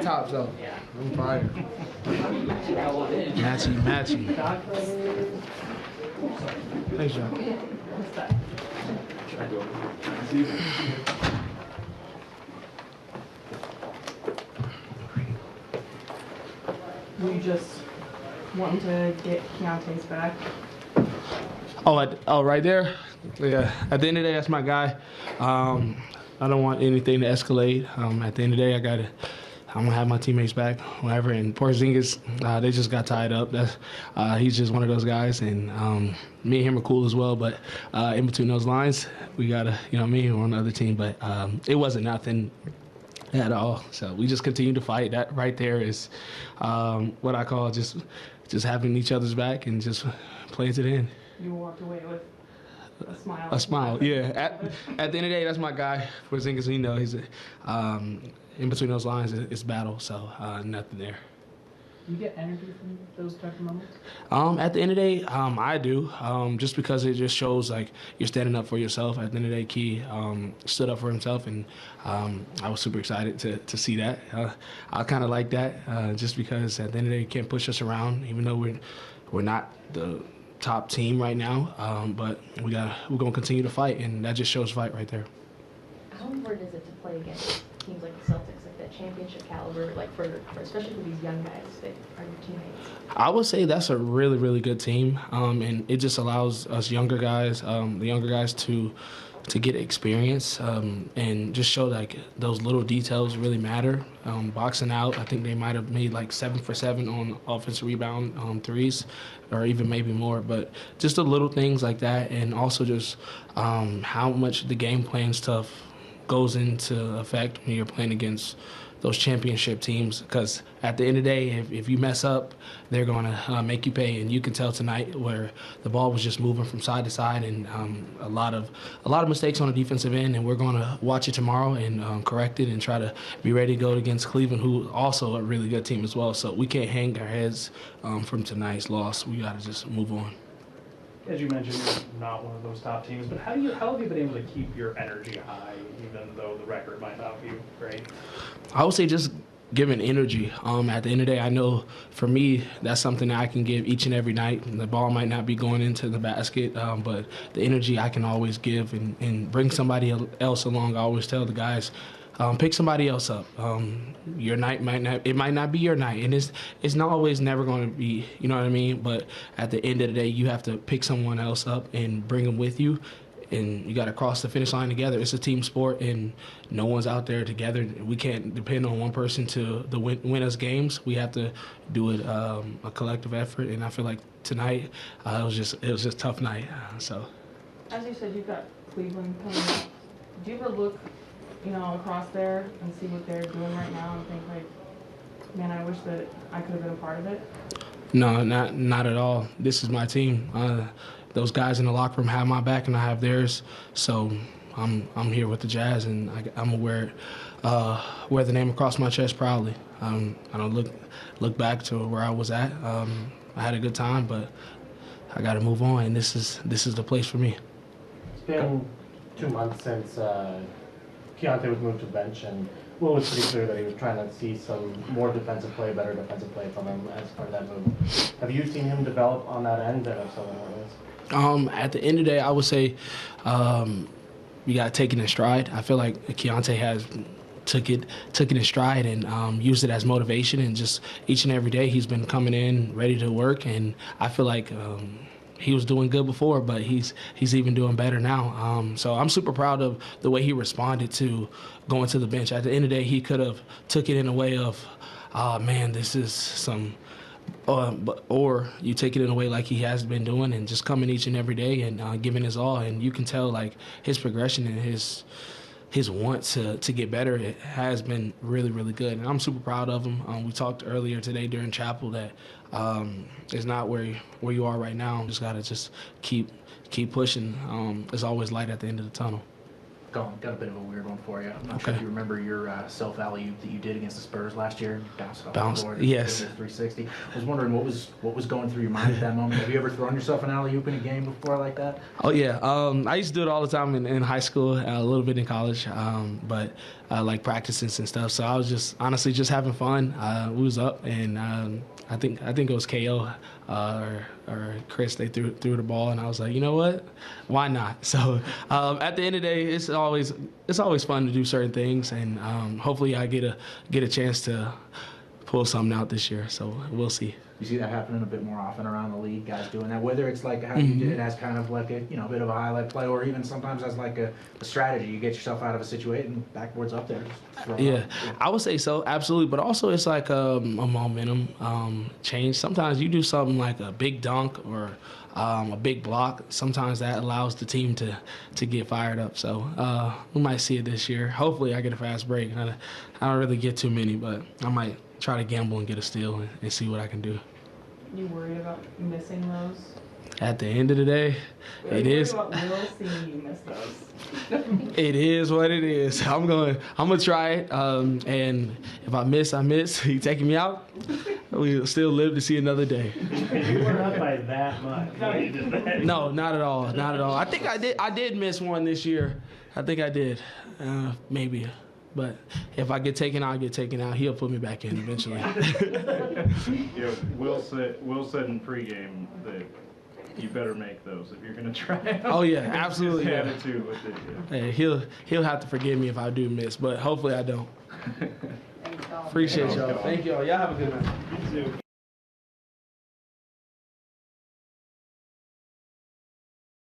high tops though. I'm fire. Matchy. Thanks, John. We just wanting to get Keontae's back. Oh, right there? Yeah. At the end of the day, that's my guy. I don't want anything to escalate. At the end of the day, I'm gonna have my teammates back, whatever. And Porziņģis, they just got tied up. He's just one of those guys, and me and him are cool as well. But in between those lines, we gotta, we're on the other team. But it wasn't nothing at all. So we just continue to fight. That right there is what I call just having each other's back and just playing to the end. You walked away with a smile. A smile, yeah. At the end of the day, that's my guy. Porziņģis, he's in between those lines, it's battle. So nothing there. You get energy from those type of moments? At the end of the day, I do. Just because it just shows like you're standing up for yourself. At the end of the day, Key stood up for himself, and I was super excited to see that. I kind of like that, just because at the end of the day, you can't push us around, even though we're not the top team right now. But we're gonna continue to fight, and that just shows fight right there. How important is it to play against teams like the Celtics, like that championship caliber, like for especially for these young guys that are your teammates? I would say that's a really, really good team, and it just allows us younger guys, the younger guys to get experience and just show like those little details really matter. Boxing out, I think they might have made like 7 for 7 on offensive rebound threes, or even maybe more. But just the little things like that, and also just how much the game plan stuff goes into effect when you're playing against those championship teams, because at the end of the day, if you mess up, they're going to make you pay. And you can tell tonight where the ball was just moving from side to side, and a lot of mistakes on the defensive end. And we're going to watch it tomorrow and correct it and try to be ready to go against Cleveland, who also a really good team as well. So we can't hang our heads from tonight's loss. We got to just move on. As you mentioned, you're not one of those top teams, but how have you been able to keep your energy high, even though the record might not be great? I would say just giving energy. At the end of the day, I know for me, that's something that I can give each and every night. The ball might not be going into the basket, but the energy I can always give and bring somebody else along. I always tell the guys, pick somebody else up. Your night might not be your night, and it's not always never going to be, you know what I mean? But at the end of the day, you have to pick someone else up and bring them with you, and you got to cross the finish line together. It's a team sport, and no one's out there together. We can't depend on one person to win us games. We have to do it a collective effort, and I feel like tonight it was just a tough night. So, as you said, you've got Cleveland coming up. Do you ever look across there and see what they're doing right now and think like, man, I wish that I could have been a part of it? No, not at all. This is my team. Those guys in the locker room have my back and I have theirs. So I'm here with the Jazz, and I'm gonna wear the name across my chest proudly. I don't look back to where I was at. I had a good time, but I got to move on, and this is the place for me. It's been 2 months since Keontae was moved to the bench, and Will was pretty clear that he was trying to see some more defensive play, better defensive play from him as part of that move. Have you seen him develop on that end, and if so, what is? At the end of the day, I would say you got to take it in stride. I feel like Keontae has took it in stride and used it as motivation, and just each and every day he's been coming in ready to work, and I feel like he was doing good before, but he's even doing better now. So I'm super proud of the way he responded to going to the bench. At the end of the day, he could have took it in a way of, man, this is some, or you take it in a way like he has been doing and just coming each and every day and giving his all. And you can tell like his progression and his want to get better, it has been really, really good. And I'm super proud of him. We talked earlier today during chapel that it's not where you are right now. Just got to keep pushing. There's always light at the end of the tunnel. got a bit of a weird one for you. I'm not sure if you remember your self alley-oop that you did against the Spurs last year. Bounced off the floor. Yes. 360. I was wondering what was going through your mind at that moment. Have you ever thrown yourself an alley-oop in a game before like that? Oh yeah, I used to do it all the time in high school, a little bit in college, but like practicing and stuff. So I was just honestly just having fun. We was up, and I think it was KO or Chris. They threw the ball, and I was like, you know what, why not? So at the end of the day, it's always fun to do certain things, and hopefully I get a chance to pull something out this year. So we'll see. You see that happening a bit more often around the league, guys doing that, whether it's like how you did it as kind of like a bit of a highlight play, or even sometimes as like a strategy. You get yourself out of a situation, backboard's up there. Yeah, I would say so, absolutely. But also it's like a momentum change. Sometimes you do something like a big dunk or a big block. Sometimes that allows the team to get fired up. So we might see it this year. Hopefully I get a fast break. I don't really get too many, but I might try to gamble and get a steal and see what I can do. You worried about missing those? At the end of the day, it is. We'll see you miss those. It is what it is. I'm gonna try it, and if I miss, I miss. You taking me out? We'll still live to see another day. You weren't up by that much when you did that. No, not at all. Not at all. I think I did miss one this year. I think I did, maybe. But if I get taken out, I get taken out. He'll put me back in eventually. Yeah, Will said in pregame that you better make those if you're going to try it. Oh yeah, absolutely. His Yeah. attitude with it. Yeah. Hey, he'll have to forgive me if I do miss, but hopefully I don't. Appreciate y'all. Thank y'all. Y'all have a good night. You too.